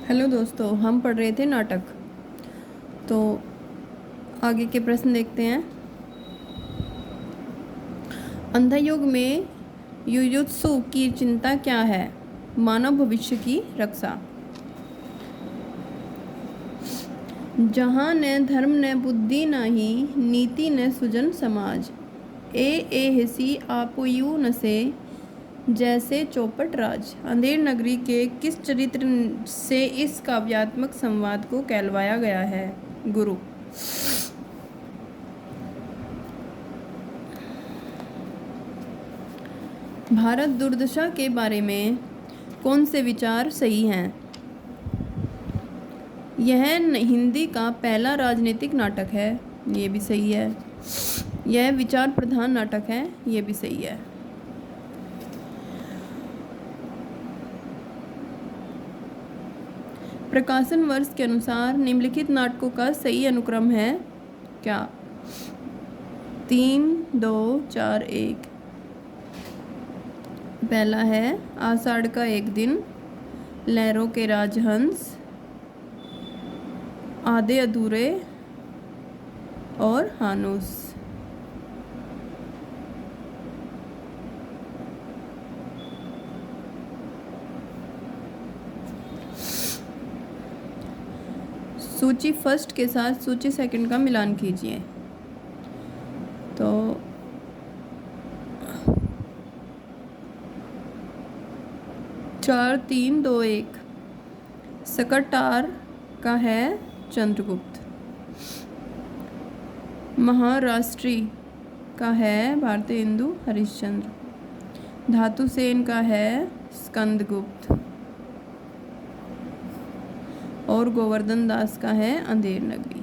Hello दोस्तों, हम पढ़ रहे थे नाटक। तो आगे के प्रश्न देखते हैं। अंधयोग में युयुत्सु की चिंता क्या है? मानव भविष्य की रक्षा। जहाँ न धर्म न बुद्धि नाही, नीति न सुजन समाज। ए हिसी आपुयु न से, जैसे चौपट राज। अंधेर नगरी के किस चरित्र से इस काव्यात्मक संवाद को कहलवाया गया है? गुरु। भारत दुर्दशा के बारे में कौन से विचार सही हैं? यह हिंदी का पहला राजनीतिक नाटक है, ये भी सही है। यह विचार प्रधान नाटक है, ये भी सही है। प्रकाशन वर्ष के अनुसार निम्नलिखित नाटकों का सही अनुक्रम है क्या? 3, 2, 4, 1। पहला है आषाढ़ का एक दिन, लहरों के राजहंस, आधे अधूरे और हानूस। सूची फर्स्ट के साथ सूची सेकंड का मिलान कीजिए। तो 4, 3, 2, 1। सकटार का है चंद्रगुप्त। महाराष्ट्री का है भारतेंदु हरिश्चंद्र। धातुसेन का है स्कंदगुप्त। और गोवर्धन दास का है अंधेर नगरी।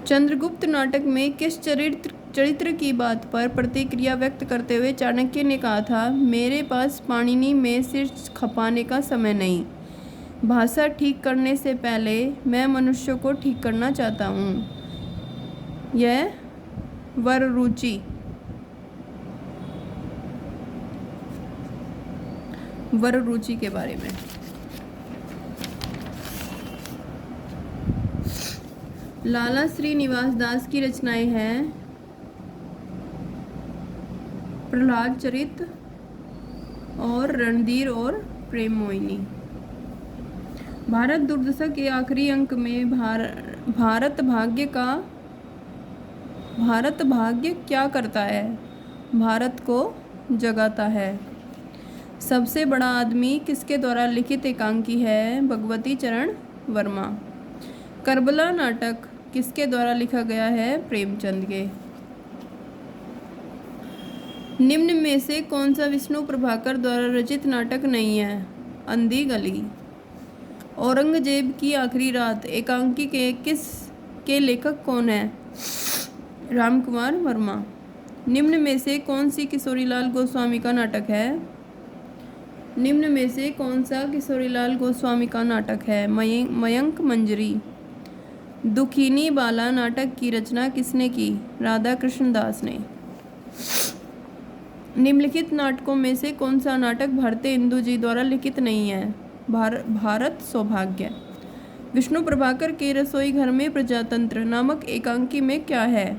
चंद्रगुप्त नाटक में किस चरित्र की बात पर प्रतिक्रिया व्यक्त करते हुए चाणक्य ने कहा था, मेरे पास पाणिनि में सिर खपाने का समय नहीं। भाषा ठीक करने से पहले मैं मनुष्य को ठीक करना चाहता हूँ। यह वररुचि के बारे में। लाला श्रीनिवास दास की रचनाएं हैं प्रहलाद चरित और रणधीर और प्रेम मोहिनी। भारत दुर्दशा के आखिरी अंक में भारत भाग्य क्या करता है? भारत को जगाता है। सबसे बड़ा आदमी किसके द्वारा लिखित एकांकी है? भगवती चरण वर्मा। करबला नाटक किसके द्वारा लिखा गया है? प्रेमचंद के। निम्न में से कौन सा विष्णु प्रभाकर द्वारा रचित नाटक नहीं है? अंधी गली। औरंगजेब की आखिरी रात एकांकी के लेखक कौन है? रामकुमार वर्मा। निम्न में से कौन सी किशोरीलाल गोस्वामी का नाटक है? निम्न में से कौन सा किशोरीलाल गोस्वामी का नाटक है? मयंक मंजरी। दुखिनी बाला नाटक की रचना किसने की? राधा कृष्ण दास ने। निम्नलिखित नाटकों में से कौन सा नाटक भारतेंदु जी द्वारा लिखित नहीं है? भारत सौभाग्य। विष्णु प्रभाकर के रसोई घर में प्रजातंत्र नामक एकांकी में क्या है?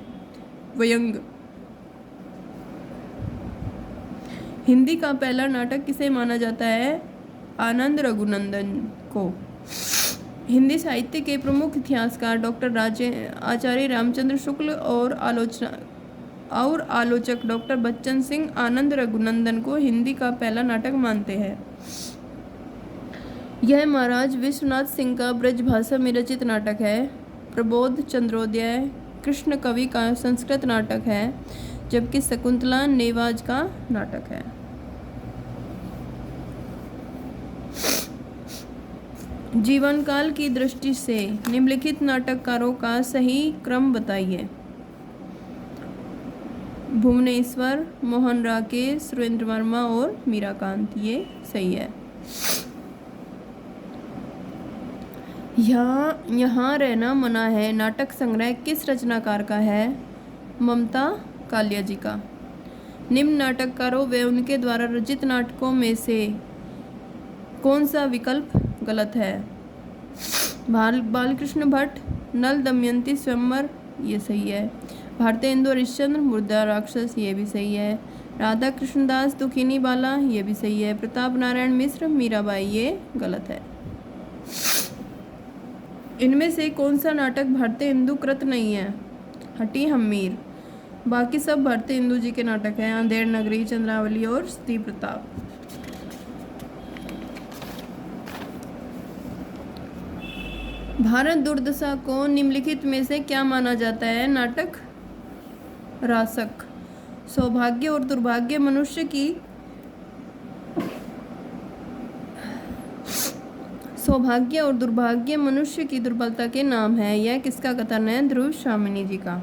व्यंग। हिंदी का पहला नाटक किसे माना जाता है? आनंद रघुनंदन को। हिंदी साहित्य के प्रमुख इतिहासकार डॉक्टर आचार्य रामचंद्र शुक्ल और आलोचक डॉक्टर बच्चन सिंह आनंद रघुनंदन को हिंदी का पहला नाटक मानते हैं। यह महाराज विश्वनाथ सिंह का ब्रजभाषा में रचित नाटक है। प्रबोध चंद्रोदय कृष्ण कवि का संस्कृत नाटक है, जबकि शकुंतला नेवाज का नाटक है। जीवन काल की दृष्टि से निम्नलिखित नाटककारों का सही क्रम बताइए। भुवनेश्वर, मोहन राकेश, सुरेंद्र वर्मा और मीराकांत, ये सही है। यहाँ रहना मना है नाटक संग्रह किस रचनाकार का है? ममता कालिया जी का। निम्न नाटककारों व उनके द्वारा रचित नाटकों में से कौन सा विकल्प गलत है? बालकृष्ण भट्ट, नल दमयंती स्वयंवर, ये सही है। भारतेंदु हरिश्चंद्र, मुर्दा राक्षस, ये भी सही है। राधा कृष्णदास दुखिनी बाला, ये भी सही है। प्रताप नारायण मिश्र, मीराबाई, ये गलत है। इनमें से कौन सा नाटक भारतेंदु कृत नहीं है? हटी हम्मीर। बाकी सब भारतेंदु जी के नाटक हैं। अंधेर नगरी, चंद्रावली और सती प्रताप। भारत दुर्दशा को निम्नलिखित में से क्या माना जाता है? नाटक रासक। सौभाग्य और दुर्भाग्य मनुष्य की दुर्बलता के नाम है। यह किसका कथन है? ध्रुव शामिनी जी का।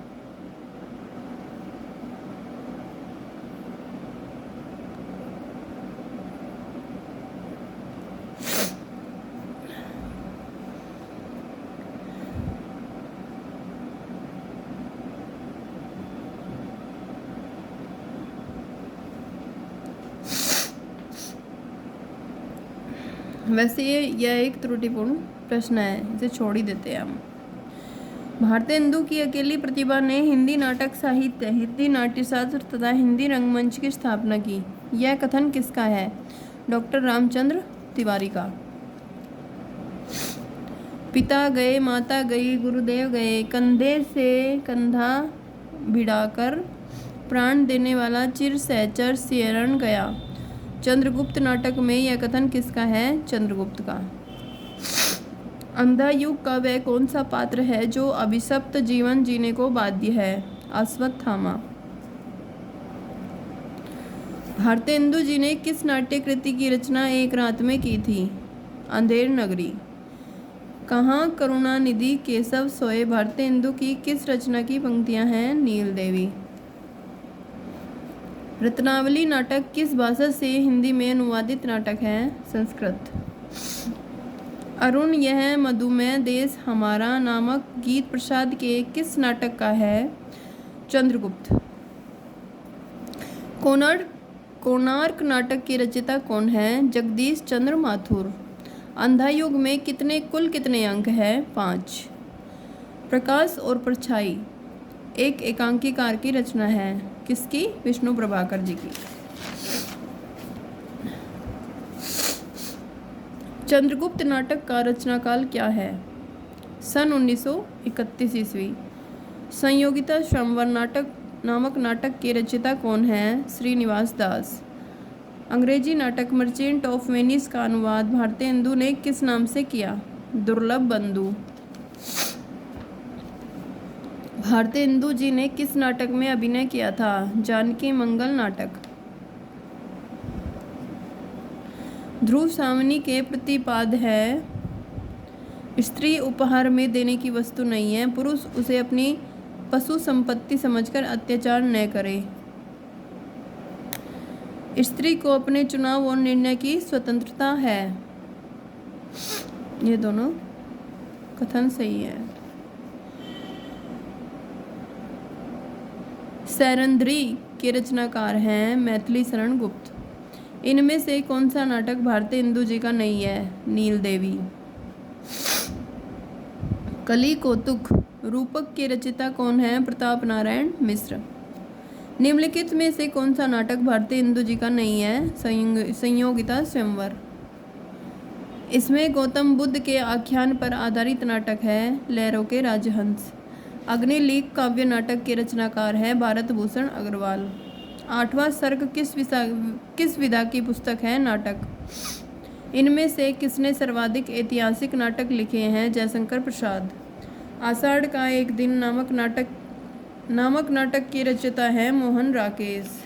वैसे यह एक त्रुटिपूर्ण प्रश्न है, इसे छोड़ ही देते हैं हम। भारतेंदु की अकेली प्रतिभा ने हिंदी नाटक साहित्य, हिंदी नाट्यशास्त्र तथा हिंदी रंगमंच की स्थापना की। यह कथन किसका है? डॉक्टर रामचंद्र तिवारी का। पिता गए, माता गई, गुरुदेव गए, कंधे से कंधा भिड़ाकर प्राण देने वाला चिर सहचर शरण गया। चंद्रगुप्त नाटक में यह कथन किसका है? चंद्रगुप्त का। अंधा युग का वह कौन सा पात्र है जो अभिशप्त जीवन जीने को बाध्य है? अश्वत्थामा। भारतेंदु जी ने किस नाट्य कृति की रचना एक रात में की थी? अंधेर नगरी। कहाँ करुणानिधि केशव सोए भारतेंदु की किस रचना की पंक्तियां हैं? नील देवी। रत्नावली नाटक किस भाषा से हिंदी में अनुवादित नाटक है? संस्कृत। अरुण यह मधुमेह देश हमारा नामक गीत प्रसाद के किस नाटक का है? चंद्रगुप्त। कोणार्क नाटक के रचयिता कौन है? जगदीश चंद्र माथुर। अंधा युग में कुल कितने अंक हैं? 5। प्रकाश और परछाई एक एकांकीकार की रचना है। किसकी? विष्णु प्रभाकर जी की। चंद्रगुप्त नाटक का रचनाकाल क्या है? सन 1931 ईस्वी। संयोगिता स्वयंवर नामक नाटक के रचयिता कौन है? श्रीनिवास दास। अंग्रेजी नाटक मर्चेंट ऑफ वेनिस का अनुवाद भारतेंदु ने किस नाम से किया? दुर्लभ बंधु। भारतेंदु जी ने किस नाटक में अभिनय किया था? जानकी मंगल नाटक। ध्रुव सावनी के प्रतिपाद है, स्त्री उपहार में देने की वस्तु नहीं है, पुरुष उसे अपनी पशु संपत्ति समझकर अत्याचार न करे। स्त्री को अपने चुनाव और निर्णय की स्वतंत्रता है। ये दोनों कथन सही है। सैरंध्री के रचनाकार हैं मैथिली शरण गुप्त। इनमें से कौन सा नाटक भारतेंदु जी का नहीं है? नील देवी। कली कौतुक रूपक के रचयिता कौन है? प्रताप नारायण मिश्र। निम्नलिखित में से कौन सा नाटक भारतेंदु जी का नहीं है? संयोगिता स्वयंवर। इसमें गौतम बुद्ध के आख्यान पर आधारित नाटक है लहरों के राजहंस। अग्निलीक काव्य नाटक के रचनाकार है भारत भूषण अग्रवाल। 8वां सर्ग किस विधा की पुस्तक है? नाटक। इनमें से किसने सर्वाधिक ऐतिहासिक नाटक लिखे हैं? जयशंकर प्रसाद। आषाढ़ का एक दिन नामक नाटक की रचयिता है मोहन राकेश।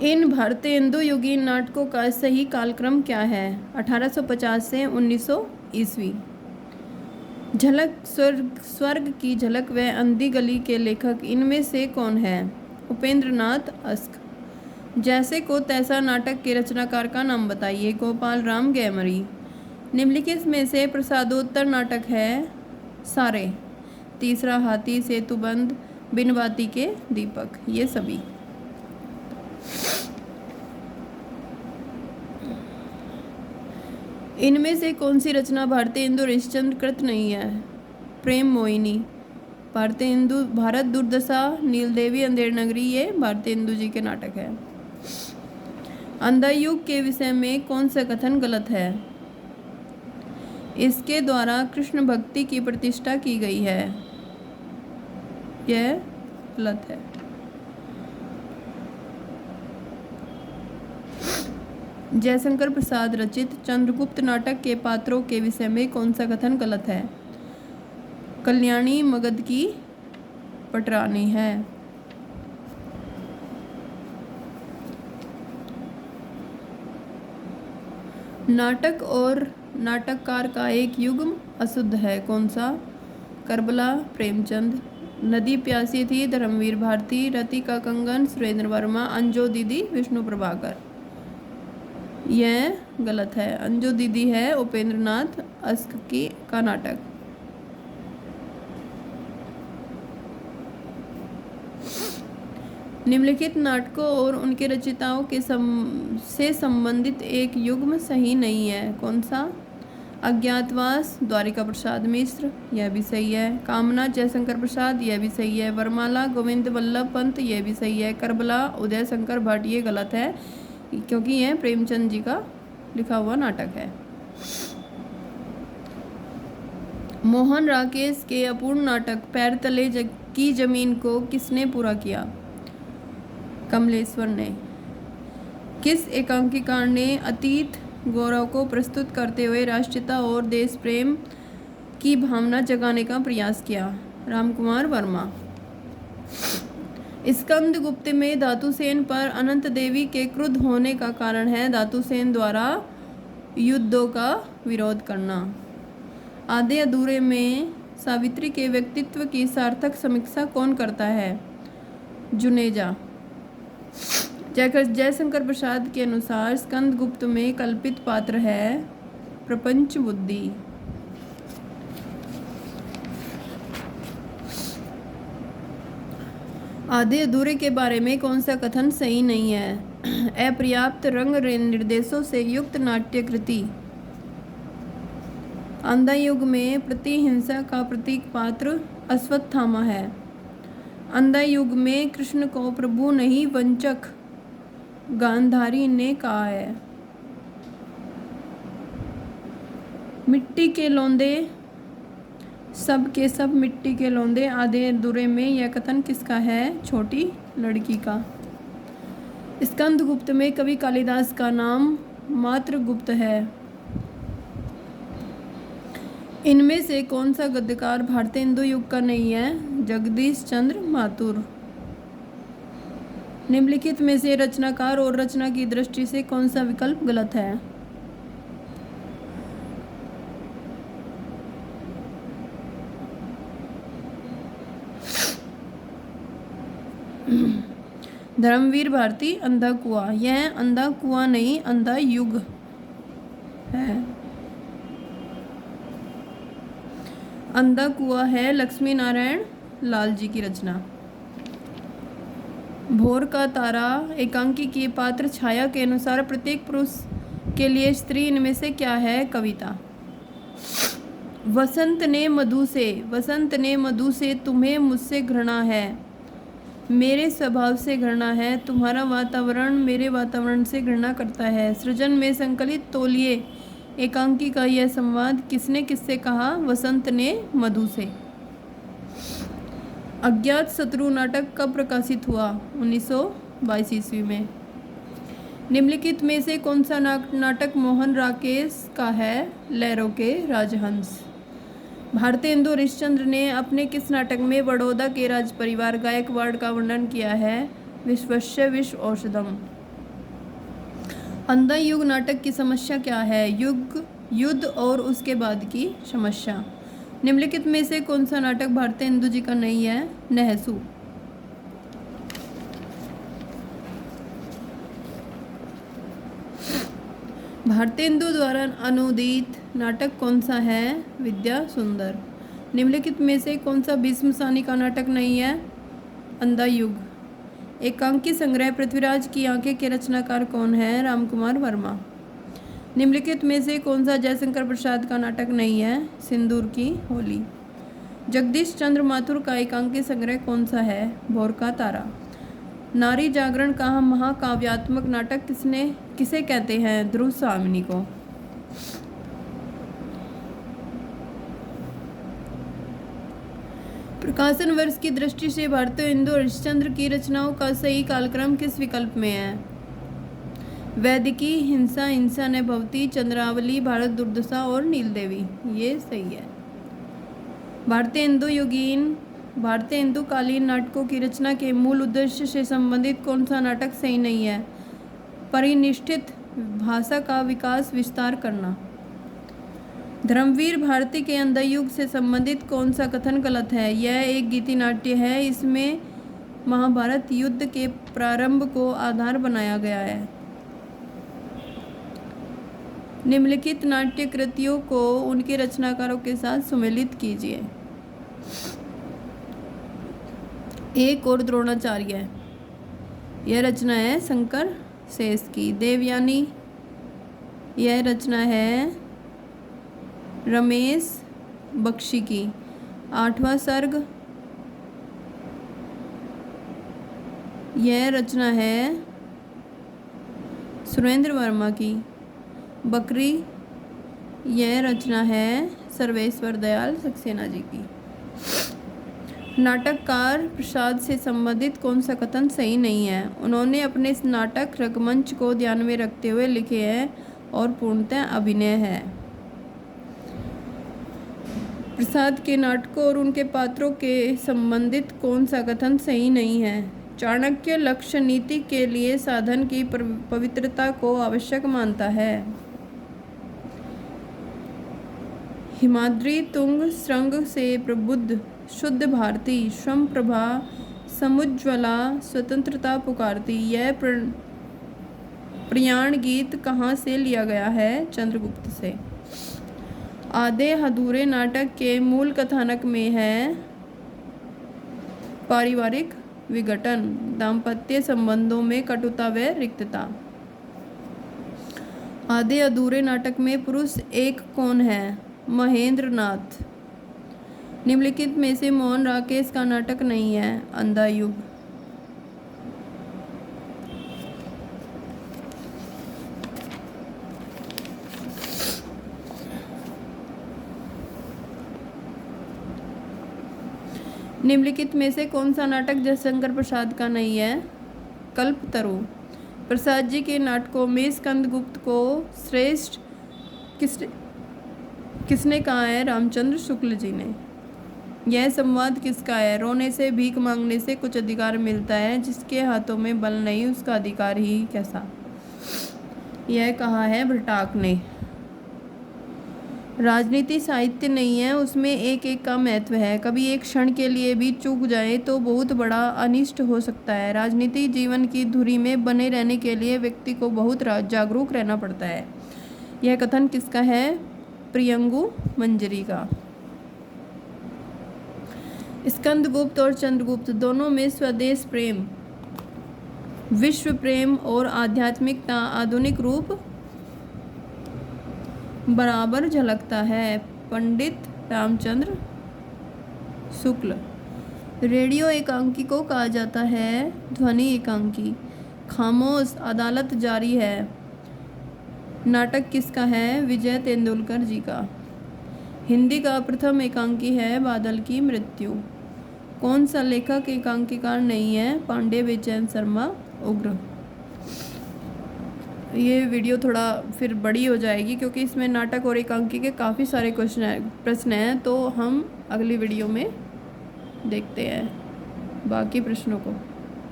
इन भारतेंदु युगीन नाटकों का सही कालक्रम क्या है? 1850 से 1900 ईस्वी। झलक स्वर्ग की झलक व अंधी गली के लेखक इनमें से कौन है? उपेंद्र नाथ अस्क। जैसे को तैसा नाटक के रचनाकार का नाम बताइए? गोपाल राम गैमरी। निम्नलिखित में से प्रसादोत्तर नाटक है सारे। तीसरा हाथी, सेतुबंद, बिन बाती के दीपक, ये सभी। इनमें से कौन सी रचना भारतेंदु हरिश्चंद्र कृत नहीं है? प्रेम मोहिनी, भारतेंदु, भारत दुर्दशा, नीलदेवी, अंधेर नगरी, ये भारतेंदु जी के नाटक है। अंधा युग के विषय में कौन सा कथन गलत है? इसके द्वारा कृष्ण भक्ति की प्रतिष्ठा की गई है, यह गलत है। जयशंकर प्रसाद रचित चंद्रगुप्त नाटक के पात्रों के विषय में कौन सा कथन गलत है? कल्याणी मगध की पटरानी है। नाटक और नाटककार का एक युग्म अशुद्ध है, कौन सा? करबला प्रेमचंद, नदी प्यासी थी धर्मवीर भारती, रति का कंगन सुरेंद्र वर्मा, अंजो दीदी विष्णु प्रभाकर, यह गलत है। अंजो दीदी है उपेंद्र नाथ अस्क का नाटक। निम्नलिखित नाटकों और उनके रचयिताओं के से संबंधित एक युग्म सही नहीं है, कौन सा? अज्ञातवास द्वारिका प्रसाद मिश्र, यह भी सही है। कामना जयशंकर प्रसाद, यह भी सही है। वरमाला गोविंद वल्लभ पंत, यह भी सही है। करबला उदय शंकर भट्ट, ये गलत है क्योंकि यह प्रेमचंद जी का लिखा हुआ नाटक है। मोहन राकेश के अपूर्ण नाटक पैर तले की जमीन को किसने पूरा किया? कमलेश्वर ने। किस एकांकीकार ने अतीत गौरव को प्रस्तुत करते हुए राष्ट्रीयता और देश प्रेम की भावना जगाने का प्रयास किया? रामकुमार वर्मा। स्कंदगुप्त में धातुसेन पर अनंत देवी के क्रुद्ध होने का कारण है धातुसेन द्वारा युद्धों का विरोध करना। आधे अधूरे में सावित्री के व्यक्तित्व की सार्थक समीक्षा कौन करता है? जुनेजा। जयशंकर प्रसाद के अनुसार स्कंदगुप्त में कल्पित पात्र है प्रपंच बुद्धि। आधे अधूरे के बारे में कौन सा कथन सही नहीं है? अपर्याप्त रंग निर्देशों से युक्त नाट्यकृति। अंधा युग में प्रतिहिंसा का प्रतीक पात्र अश्वत्थामा है। अंधा युग में कृष्ण को प्रभु नहीं वंचक गांधारी ने कहा है। मिट्टी के लौंदे, सब के सब मिट्टी के लौंदे, आधे अधूरे में यह कथन किसका है? छोटी लड़की का। स्कंदगुप्त में कवि कालिदास का नाम मात्र गुप्त है। इनमें से कौन सा गद्यकार भारतेंदु युग का नहीं है? जगदीश चंद्र माथुर। निम्नलिखित में से रचनाकार और रचना की दृष्टि से कौन सा विकल्प गलत है? धर्मवीर भारती अंधा कुआं, यह अंधा कुआं नहीं अंधा युग है। अंधा कुआं है लक्ष्मी नारायण लाल जी की रचना। भोर का तारा एकांकी की पात्र छाया के अनुसार प्रत्येक पुरुष के लिए स्त्री इनमें से क्या है? कविता। वसंत ने मधु से तुम्हें मुझसे घृणा है, मेरे स्वभाव से घृणा है, तुम्हारा वातावरण मेरे वातावरण से घृणा करता है। सृजन में संकलित तौलिए एकांकी का यह संवाद किसने किससे कहा? वसंत ने मधु से। अज्ञात शत्रु नाटक कब प्रकाशित हुआ? 1922 ईस्वी में। निम्नलिखित में से कौन सा नाटक मोहन राकेश का है? लहरों के राजहंस। भारतेंदु हरिश्चंद्र ने अपने किस नाटक में बड़ौदा के राज परिवार गायकवाड़ का वर्णन किया है? विश्वस्य विश्व औषधम। अंधा युग नाटक की समस्या क्या है? युद्ध और उसके बाद की समस्या। निम्नलिखित में से कौन सा नाटक भारतेंदु जी का नहीं है? नहसू। भारतेंदु द्वारा अनुदित नाटक कौन सा है? विद्या सुंदर। निम्नलिखित में से कौन सा भीष्म सानी का नाटक नहीं है? अंधा युग। एकांकी संग्रह पृथ्वीराज की आंखें के रचनाकार कौन है? रामकुमार वर्मा। निम्नलिखित में से कौन सा जयशंकर प्रसाद का नाटक नहीं है? सिंदूर की होली। जगदीश चंद्र माथुर का एकांकी संग्रह कौन सा है? भोर का तारा। नारी जागरण का महाकाव्यात्मक नाटक किसे कहते हैं? ध्रुव स्वामिनी को। प्रकाशन वर्ष की दृष्टि से भारतीय हिंदू हरिश्चंद्र की रचनाओं का सही कालक्रम किस विकल्प में है? वैदिकी, हिंसा, हिंसा न भवती, चंद्रावली, भारत दुर्दशा और नील देवी। ये सही है। भारतीय हिंदू कालीन नाटकों की रचना के मूल उद्देश्य से संबंधित कौन सा नाटक सही नहीं है? परिनिष्ठित भाषा का विकास विस्तार करना। धर्मवीर भारती के अंधा युग से संबंधित कौन सा कथन गलत है? यह एक गीति नाट्य है, इसमें महाभारत युद्ध के प्रारंभ को आधार बनाया गया है। निम्नलिखित नाट्य कृतियों को उनके रचनाकारों के साथ सुमेलित कीजिए। एक और द्रोणाचार्य, यह रचना है शंकर शेष की। देवयानी, यह रचना है रमेश बख्शी की। आठवां सर्ग, यह रचना है सुरेंद्र वर्मा की। बकरी, यह रचना है सर्वेश्वर दयाल सक्सेना जी की। नाटककार प्रसाद से संबंधित कौन सा कथन सही नहीं है? उन्होंने अपने इस नाटक रंगमंच को ध्यान में रखते हुए लिखे हैं और पूर्णतः अभिनय है। प्रसाद के नाटकों और उनके पात्रों के संबंधित कौन सा कथन सही नहीं है? चाणक्य लक्ष्य नीति के लिए साधन की पवित्रता को आवश्यक मानता है। हिमाद्री तुंग श्रृंग से प्रबुद्ध शुद्ध भारती, श्रम प्रभा समुज्ज्वला स्वतंत्रता पुकारती। यह प्रयाण गीत कहाँ से लिया गया है? चंद्रगुप्त से। आधे अधूरे नाटक के मूल कथानक में है पारिवारिक विघटन, दाम्पत्य संबंधों में कटुता व रिक्तता। आधे अधूरे नाटक में पुरुष एक कौन है? महेंद्र नाथ। निम्नलिखित में से मोहन राकेश का नाटक नहीं है? अंधा युग। निम्नलिखित में से कौन सा नाटक जयशंकर प्रसाद का नहीं है? कल्पतरु। प्रसाद जी के नाटकों में स्कंदगुप्त को श्रेष्ठ किसने कहा है? रामचंद्र शुक्ल जी ने। यह संवाद किसका है? रोने से भीख मांगने से कुछ अधिकार मिलता है, जिसके हाथों में बल नहीं उसका अधिकार ही कैसा। यह कहा है भट्टाक ने। राजनीति साहित्य नहीं है, उसमें एक एक का महत्व है। कभी एक क्षण के लिए भी चूक जाए तो बहुत बड़ा अनिष्ट हो सकता है। राजनीति जीवन की धुरी में बने रहने के लिए व्यक्ति को बहुत जागरूक रहना पड़ता है। यह कथन किसका है? प्रियंगु मंजरी का। स्कंदगुप्त और चंद्रगुप्त दोनों में स्वदेश प्रेम, विश्व प्रेम और आध्यात्मिकता आधुनिक रूप बराबर झलकता है। पंडित रामचंद्र शुक्ल। रेडियो एकांकी को कहा जाता है ध्वनि एकांकी। खामोश, अदालत जारी है नाटक किसका है? विजय तेंदुलकर जी का। हिंदी का प्रथम एकांकी है बादल की मृत्यु। कौन सा लेखक एकांकीकार नहीं है? पांडे बेचैन शर्मा उग्र। ये वीडियो थोड़ा फिर बड़ी हो जाएगी क्योंकि इसमें नाटक और एकांकी के काफ़ी सारे प्रश्न हैं, तो हम अगली वीडियो में देखते हैं बाकी प्रश्नों को।